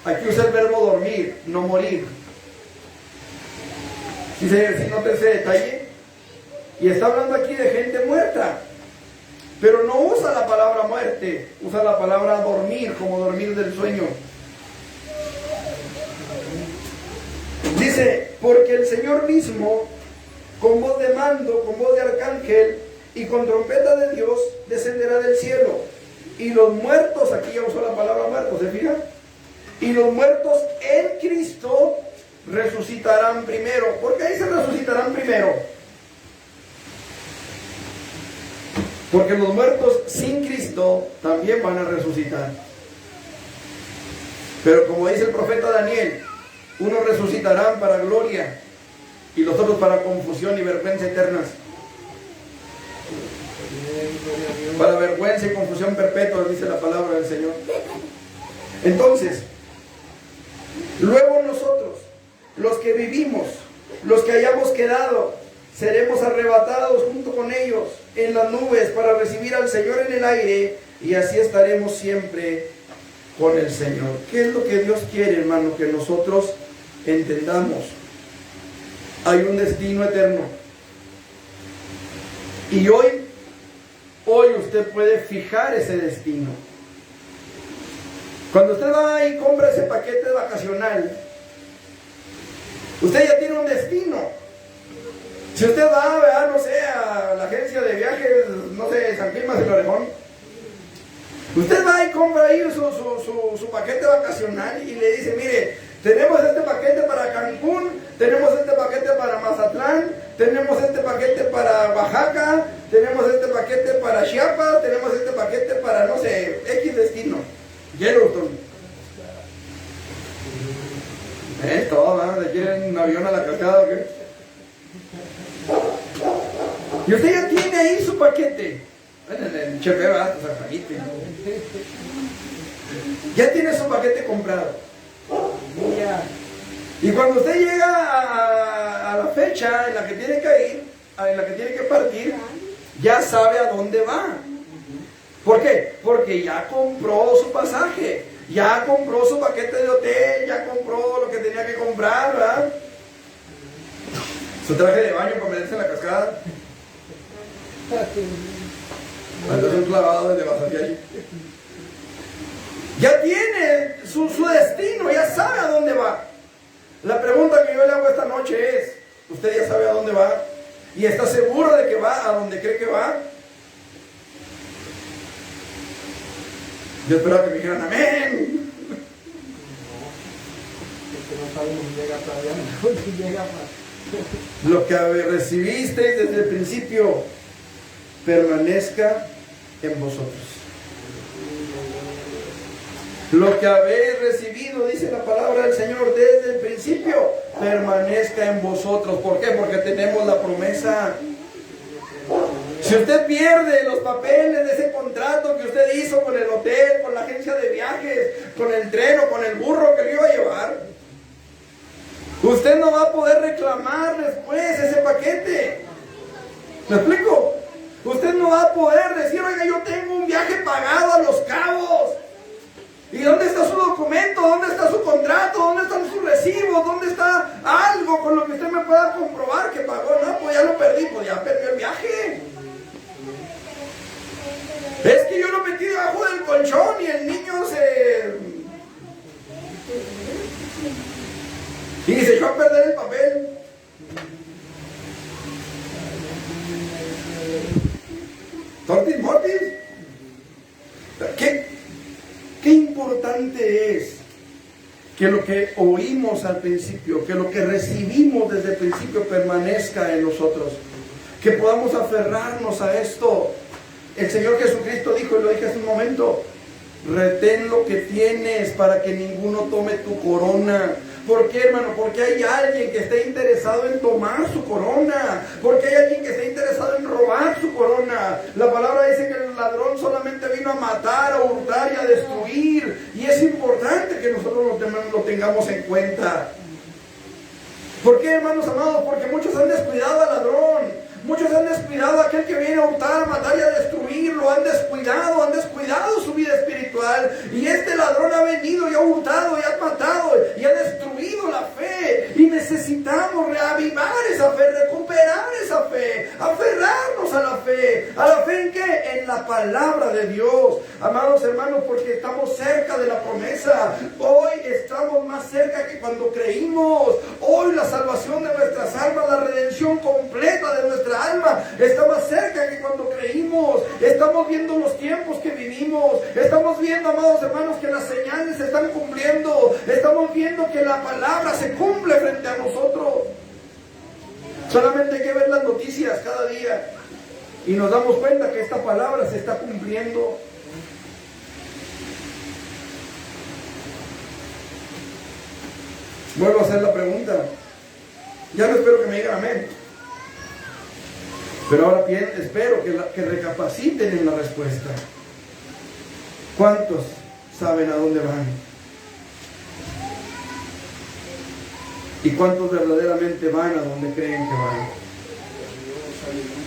Aquí usa el verbo dormir, no morir. Si nota ese detalle. Y está hablando aquí de gente muerta. Pero no usa la palabra muerte, usa la palabra dormir, como dormir del sueño. Dice, porque el Señor mismo, con voz de mando, con voz de arcángel y con trompeta de Dios, descenderá del cielo. Y los muertos, aquí ya usó la palabra muertos, ¿se fijan? Y los muertos en Cristo resucitarán primero. ¿Por qué dice resucitarán primero? Porque los muertos sin Cristo también van a resucitar. Pero como dice el profeta Daniel, unos resucitarán para gloria y los otros para confusión y vergüenza eternas. Para vergüenza y confusión perpetua, dice la palabra del Señor. Entonces, luego nosotros, los que vivimos, los que hayamos quedado, seremos arrebatados junto con ellos en las nubes para recibir al Señor en el aire, y así estaremos siempre con el Señor. ¿Qué es lo que Dios quiere, hermano? Que nosotros entendamos. Hay un destino eterno. Y hoy usted puede fijar ese destino. Cuando usted va y compra ese paquete vacacional, usted ya tiene un destino. Si usted va, no sé, a la agencia de viajes, no sé, San Climas del Orejón, usted va y compra ahí su paquete vacacional y le dice, mire, tenemos este paquete para Cancún, tenemos este paquete para Mazatlán, tenemos este paquete para Oaxaca, tenemos este paquete para Chiapas, tenemos este paquete para, no sé, X destino. Yellowstone. Todo, ¿no? ¿Le quieren un avión a la cascada o qué? Y usted ya tiene ahí su paquete. Bueno, en el chepe va hasta San Juanito. Ya tiene su paquete comprado. Y cuando usted llega a la fecha en la que tiene que ir, en la que tiene que partir, ya sabe a dónde va. ¿Por qué? Porque ya compró su pasaje, ya compró su paquete de hotel, ya compró lo que tenía que comprar, ¿verdad? Su traje de baño para meterse en la cascada. Entonces un clavado desde Basafiachi. Ya tiene su destino, ya sabe a dónde va. La pregunta que yo le hago esta noche es, ¿usted ya sabe a dónde va? ¿Y está seguro de que va a donde cree que va? Yo esperaba que me dijeran amén. Lo que recibisteis desde el principio permanezca en vosotros. Lo que habéis recibido, dice la palabra del Señor, desde el principio, permanezca en vosotros. ¿Por qué? Porque tenemos la promesa. Si usted pierde los papeles de ese contrato que usted hizo con el hotel, con la agencia de viajes, con el tren o con el burro que le iba a llevar, usted no va a poder reclamar después ese paquete. ¿Me explico? Usted no va a poder decir, oiga, yo tengo un viaje pagado a Los Cabos. ¿Y dónde está su documento? ¿Dónde está su contrato? ¿Dónde están sus recibos? ¿Dónde está algo con lo que usted me pueda comprobar que pagó? No, pues ya lo perdí, pues ya perdió el viaje. Es que yo lo metí debajo del colchón y el niño y se echó a perder el papel. ¿Tortis mortis? Qué importante es que lo que oímos al principio, que lo que recibimos desde el principio permanezca en nosotros, que podamos aferrarnos a esto. El Señor Jesucristo dijo, y lo dije hace un momento, retén lo que tienes para que ninguno tome tu corona. ¿Por qué, hermano? Porque hay alguien que está interesado en tomar su corona. Porque hay alguien que está interesado en robar su corona. La palabra dice que el ladrón solamente vino a matar, a hurtar y a destruir. Y es importante que nosotros lo tengamos en cuenta. ¿Por qué, hermanos amados? Porque muchos han descuidado al ladrón. Muchos han descuidado a aquel que viene a hurtar, a matar y a destruir. Lo han descuidado su vida espiritual. Y este ladrón ha venido y ha hurtado y ha matado y ha destruido la fe. Y necesitamos reavivar esa fe, recuperar esa fe, aferrarnos a la fe. ¿A la fe en qué? En la palabra de Dios. Amados hermanos, porque estamos cerca de la promesa. Hoy estamos más cerca que cuando creímos. Hoy la salvación de nuestras almas, la redención completa de nuestra alma está más cerca que cuando creímos. Estamos viendo los tiempos que vivimos. Estamos viendo, amados hermanos, que las señales se están cumpliendo. Estamos viendo que la palabra se cumple frente a nosotros. Solamente hay que ver las noticias cada día y nos damos cuenta que esta palabra se está cumpliendo. Vuelvo a hacer la pregunta. Ya no espero que me digan amén, pero ahora espero que recapaciten en la respuesta. ¿Cuántos saben a dónde van? ¿Y cuántos verdaderamente van a donde creen que van?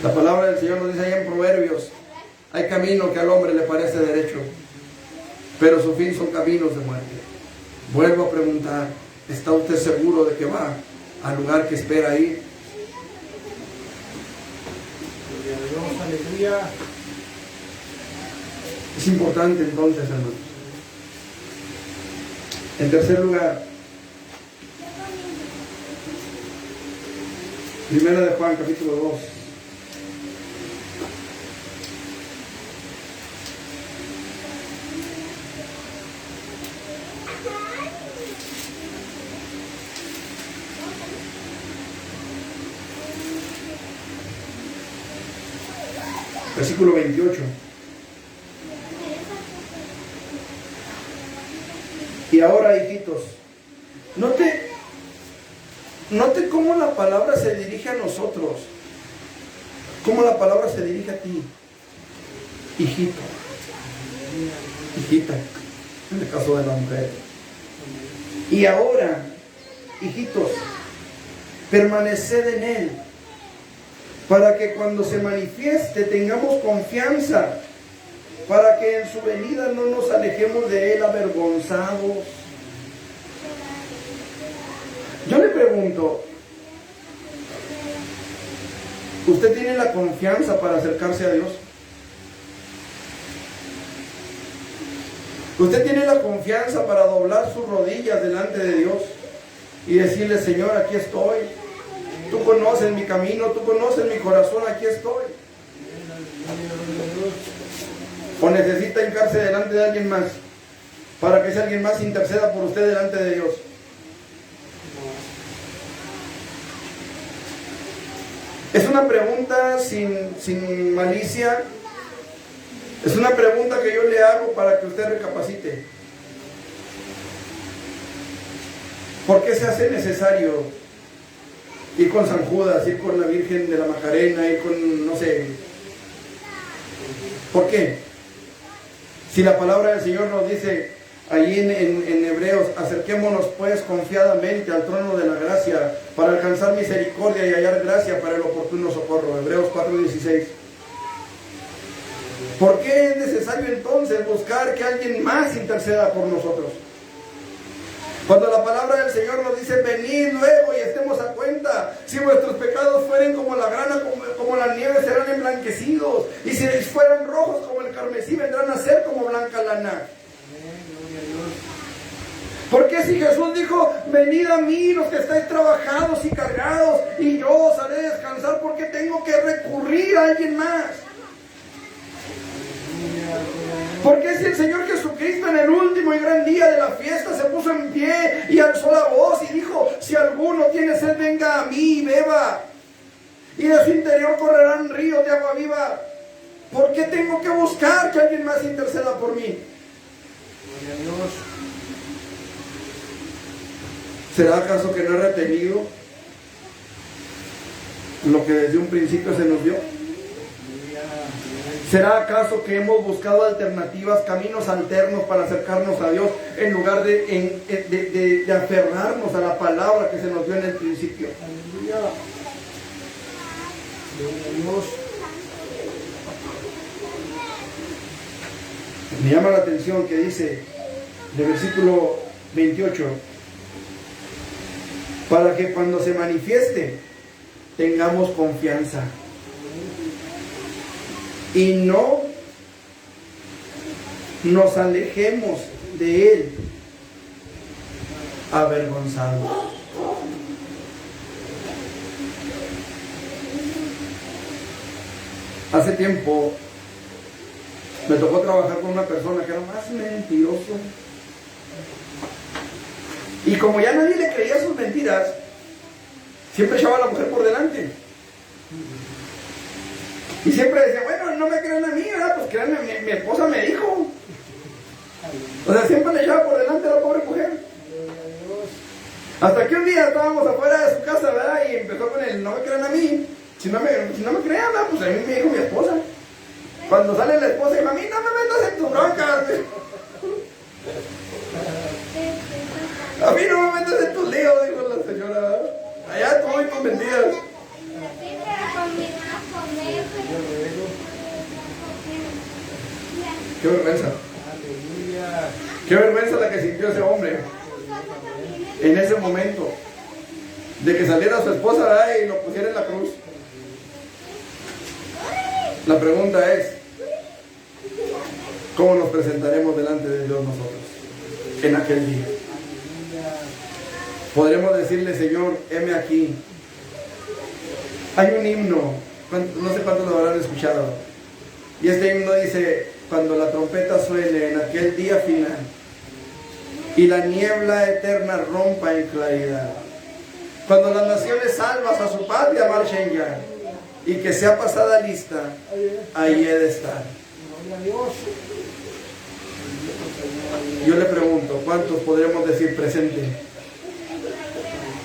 La palabra del Señor nos dice ahí en Proverbios, hay camino que al hombre le parece derecho, pero su fin son caminos de muerte. Vuelvo a preguntar, ¿está usted seguro de que va al lugar que espera ir? Aleluya. Es importante entonces, hermanos. En tercer lugar, Primera de Juan, capítulo 2. Versículo 28. Y ahora, hijitos, note cómo la palabra se dirige a nosotros, cómo la palabra se dirige a ti, hijito, hijita, en el caso de la mujer. Y ahora, hijitos, permaneced en Él, para que cuando se manifieste tengamos confianza, para que en su venida no nos alejemos de Él avergonzados. Yo le pregunto, ¿usted tiene la confianza para acercarse a Dios? ¿Usted tiene la confianza para doblar sus rodillas delante de Dios y decirle, Señor, aquí estoy? Tú conoces mi camino, tú conoces mi corazón, aquí estoy. ¿O necesita hincarse delante de alguien más para que ese alguien más interceda por usted delante de Dios? Es una pregunta sin malicia. Es una pregunta que yo le hago para que usted recapacite. ¿Por qué se hace necesario ir con San Judas, ir con la Virgen de la Macarena, ir con, no sé? ¿Por qué? Si la palabra del Señor nos dice allí en Hebreos, acerquémonos pues confiadamente al trono de la gracia para alcanzar misericordia y hallar gracia para el oportuno socorro. Hebreos 4:16. ¿Por qué es necesario entonces buscar que alguien más interceda por nosotros? Cuando la palabra del Señor nos dice, venid luego y estemos a cuenta, si vuestros pecados fueren como la grana, como la nieve, serán emblanquecidos, y si fueran rojos como el carmesí, vendrán a ser como blanca lana. ¿Por qué si Jesús dijo, venid a mí los que estáis trabajados y cargados, y yo os haré descansar? ¿Por qué tengo que recurrir a alguien más? Porque si el Señor Jesucristo en el último y gran día de la fiesta se puso en pie y alzó la voz y dijo, si alguno tiene sed, venga a mí y beba, y de su interior correrán ríos de agua viva, ¿por qué tengo que buscar que alguien más interceda por mí? Gloria a Dios. ¿Será acaso que no he retenido lo que desde un principio se nos dio? ¿Será acaso que hemos buscado alternativas, caminos alternos para acercarnos a Dios en lugar de aferrarnos a la palabra que se nos dio en el principio? Aleluya. Gloria a Dios. Me llama la atención que dice, de versículo 28, para que cuando se manifieste tengamos confianza y no nos alejemos de Él avergonzados. Hace tiempo me tocó trabajar con una persona que era más mentiroso. Y como ya nadie le creía sus mentiras, siempre echaba a la mujer por delante. Y siempre decía, bueno, no me crean a mí, ¿verdad? Pues créanme, mi esposa me dijo. O sea, siempre le echaba por delante a la pobre mujer. Hasta que un día estábamos afuera de su casa, ¿verdad? Y empezó con el, no me crean a mí. Si no me crean, ¿verdad? Pues a mí me dijo mi esposa. Cuando sale la esposa, dijo, a mí no me metas en tu bronca. A mí no me metas en tus líos, dijo la señora, ¿verdad? Allá tú y tus mentiras. Qué vergüenza. Aleluya. Qué vergüenza la que sintió ese hombre en ese momento, de que saliera su esposa, ¿verdad?, y lo pusiera en la cruz. La pregunta es, ¿cómo nos presentaremos delante de Dios nosotros en aquel día? Podremos decirle: Señor, heme aquí. Hay un himno, no sé cuántos lo habrán escuchado, y este himno dice: cuando la trompeta suene en aquel día final y la niebla eterna rompa en claridad, cuando las naciones salvas a su patria marchen ya, y que sea pasada lista, ahí he de estar. Yo le pregunto, ¿cuántos podremos decir presente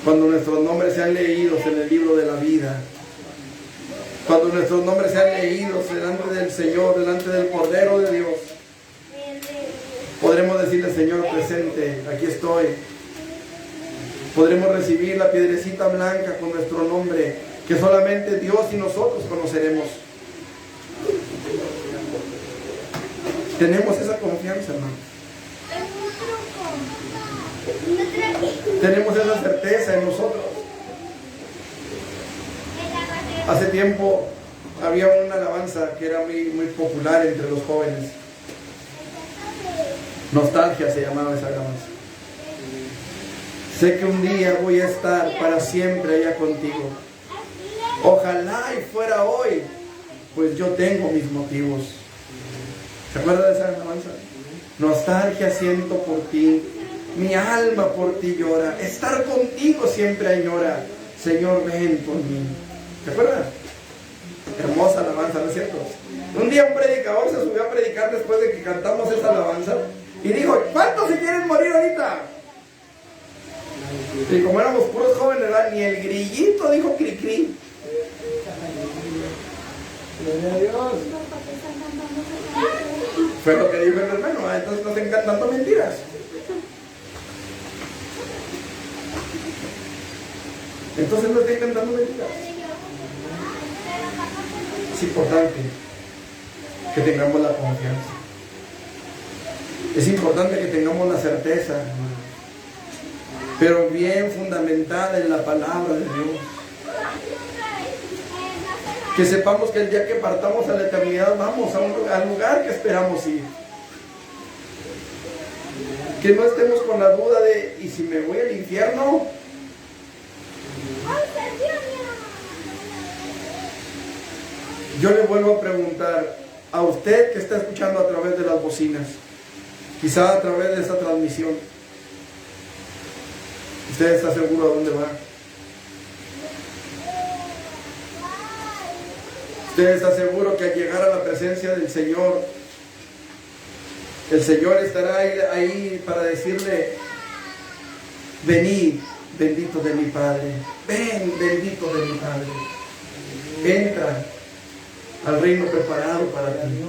cuando nuestros nombres sean leídos en el libro de la vida? Cuando nuestros nombres sean leídos delante del Señor, delante del Cordero de Dios, podremos decirle: Señor, presente, aquí estoy. Podremos recibir la piedrecita blanca con nuestro nombre, que solamente Dios y nosotros conoceremos. Tenemos esa confianza, hermano. Tenemos esa certeza en nosotros. Hace tiempo había una alabanza que era muy popular entre los jóvenes. Nostalgia se llamaba esa alabanza. Sé que un día voy a estar para siempre allá contigo. Ojalá y fuera hoy, pues yo tengo mis motivos. ¿Se acuerda de esa alabanza? Nostalgia siento por ti, mi alma por ti llora, estar contigo siempre añora, Señor, ven por mí. ¿Se acuerdan? Hermosa alabanza, ¿no es cierto? Un día un predicador se subió a predicar después de que cantamos esa alabanza y dijo: ¿cuántos se quieren morir ahorita? Y como éramos puros jóvenes, ¿verdad?, ni el grillito dijo cri cri. Gloria a Dios. Fue lo que dijo el hermano, entonces no estén cantando mentiras. Entonces no estén cantando mentiras. Es importante que tengamos la confianza. Es importante que tengamos la certeza, hermano, pero bien fundamentada en la palabra de Dios. Que sepamos que el día que partamos a la eternidad vamos al lugar que esperamos ir. Que no estemos con la duda de: ¿y si me voy al infierno? Yo le vuelvo a preguntar a usted que está escuchando a través de las bocinas, quizá a través de esta transmisión, ¿usted está seguro a dónde va? ¿Usted está seguro que al llegar a la presencia del Señor, el Señor estará ahí para decirle: venid, bendito de mi Padre, ven, bendito de mi Padre, entra al reino preparado para ti?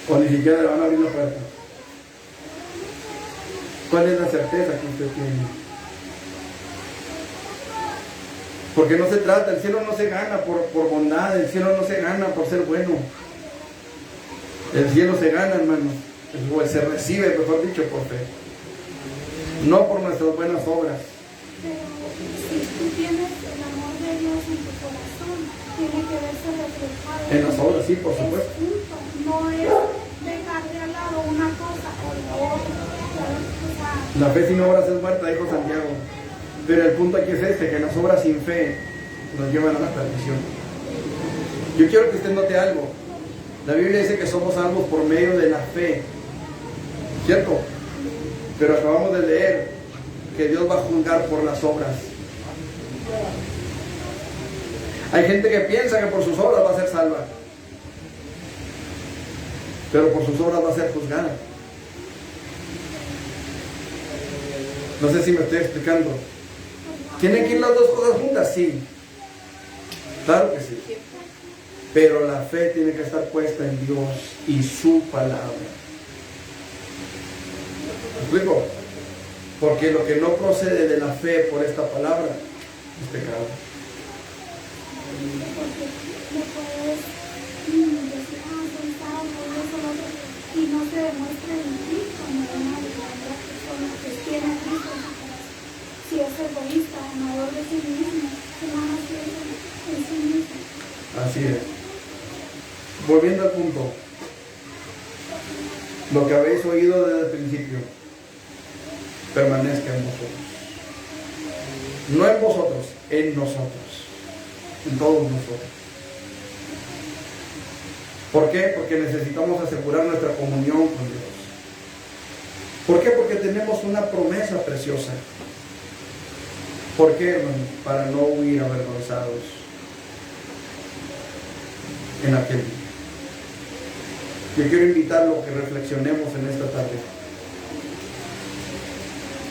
O ni siquiera le van a abrir la puerta. ¿Cuál es la certeza que usted tiene? Porque no se trata, el cielo no se gana por bondad, el cielo no se gana por ser bueno. El cielo se gana, hermanos, o se recibe, mejor dicho, por fe. No por nuestras buenas obras. Si tú tienes el amor de Dios en tu corazón, tiene que verse reflejado En las obras, sí, por supuesto. No es dejar de lado una cosa o la otra. La fe sin obras es muerta, dijo Santiago. Pero el punto aquí es este, que las obras sin fe nos llevan a la perdición. Yo quiero que usted note algo. La Biblia dice que somos salvos por medio de la fe, ¿cierto? Pero acabamos de leer que Dios va a juzgar por las obras. Hay gente que piensa que por sus obras va a ser salva, pero por sus obras va a ser juzgada. No sé si me estoy explicando. ¿Tienen que ir las dos cosas juntas? Sí, claro que sí. Pero la fe tiene que estar puesta en Dios y su palabra. ¿Me explico? Porque lo que no procede de la fe por esta palabra es pecado. Y no se demuestre en ti como una verdadera persona que tiene a Cristo en su corazón. Si es egoísta, amador de sí mismo, que nada más piensa en sí mismo. Así es. Volviendo al punto, lo que habéis oído desde el principio, permanezca en vosotros. No en vosotros, en nosotros. En todos nosotros. ¿Por qué? Porque necesitamos asegurar nuestra comunión con Dios. ¿Por qué? Porque tenemos una promesa preciosa. ¿Por qué, hermanos? Para no huir avergonzados en aquel día. Yo quiero invitarlo a que reflexionemos en esta tarde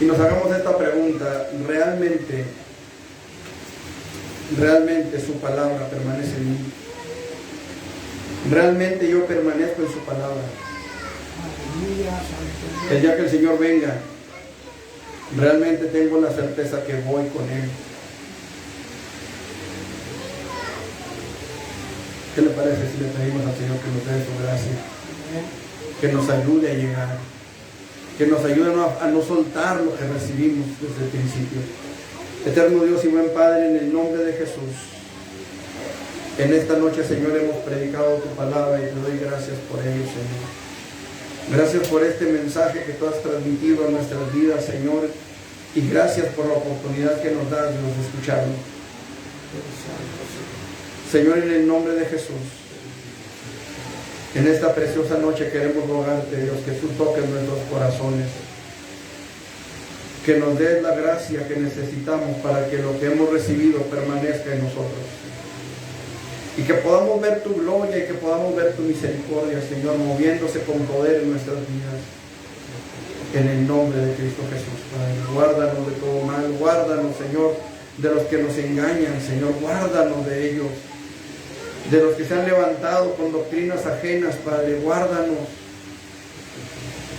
y nos hagamos esta pregunta: ¿realmente su palabra permanece en mí? ¿Realmente yo permanezco en su palabra? El día que el Señor venga, realmente tengo la certeza que voy con Él. ¿Qué le parece si le pedimos al Señor que nos dé su gracia? Que nos ayude a llegar, que nos ayude a no soltar lo que recibimos desde el principio. Eterno Dios y buen Padre, en el nombre de Jesús, en esta noche, Señor, hemos predicado tu palabra y te doy gracias por ello, Señor. Gracias por este mensaje que tú has transmitido a nuestras vidas, Señor, y gracias por la oportunidad que nos das de escucharlo. Señor, en el nombre de Jesús, en esta preciosa noche queremos rogarte, Dios, que tú toques nuestros corazones, que nos des la gracia que necesitamos para que lo que hemos recibido permanezca en nosotros, y que podamos ver tu gloria y que podamos ver tu misericordia, Señor, moviéndose con poder en nuestras vidas. En el nombre de Cristo Jesús, Padre, guárdanos de todo mal, guárdanos, Señor, de los que nos engañan, Señor, guárdanos de ellos, de los que se han levantado con doctrinas ajenas, Padre, guárdanos.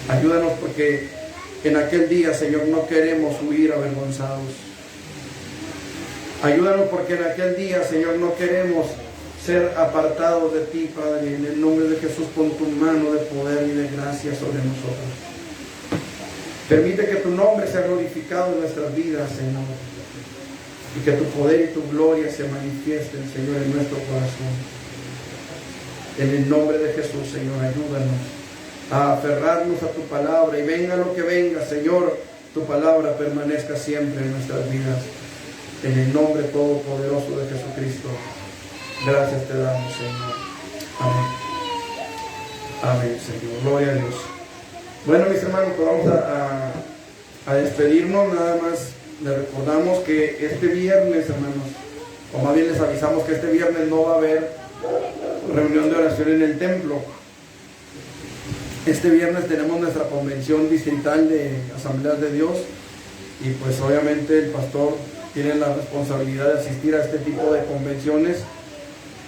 Ayúdanos porque en aquel día, Señor, no queremos huir avergonzados. Ayúdanos porque en aquel día, Señor, no queremos ser apartados de ti, Padre. En el nombre de Jesús, pon tu mano de poder y de gracia sobre nosotros. Permite que tu nombre sea glorificado en nuestras vidas, Señor, y que tu poder y tu gloria se manifiesten, Señor, en nuestro corazón. En el nombre de Jesús, Señor, ayúdanos a aferrarnos a tu palabra, y venga lo que venga, Señor, tu palabra permanezca siempre en nuestras vidas. En el nombre todopoderoso de Jesucristo, gracias te damos, Señor. Amén. Amén, Señor. Gloria a Dios. Bueno, mis hermanos, pues vamos a despedirnos. Nada más les recordamos que este viernes, hermanos, o más bien les avisamos que este viernes no va a haber reunión de oración en el templo. Este viernes tenemos nuestra convención distrital de Asambleas de Dios, y pues obviamente el pastor tiene la responsabilidad de asistir a este tipo de convenciones.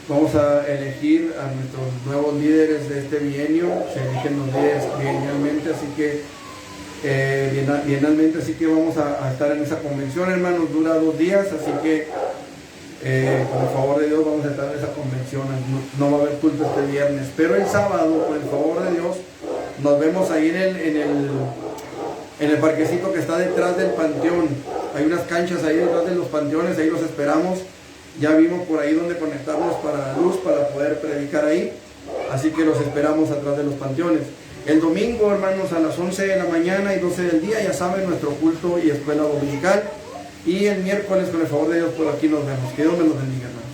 Vamos a elegir a nuestros nuevos líderes de este bienio. Se eligen los líderes bienalmente, así que vamos a estar en esa convención, hermanos. Dura 2 días, así que con el favor de Dios vamos a estar en esa convención. No va a haber culto este viernes, pero el sábado, con el favor de Dios, nos vemos ahí en el parquecito que está detrás del panteón. Hay unas canchas ahí detrás de los panteones, ahí los esperamos. Ya vimos por ahí donde conectarnos para la luz, para poder predicar ahí. Así que los esperamos atrás de los panteones. El domingo, hermanos, a las 11 de la mañana y 12 del día, ya saben, nuestro culto y escuela dominical. Y el miércoles, con el favor de Dios, por aquí nos vemos. Que Dios me los bendiga, hermanos.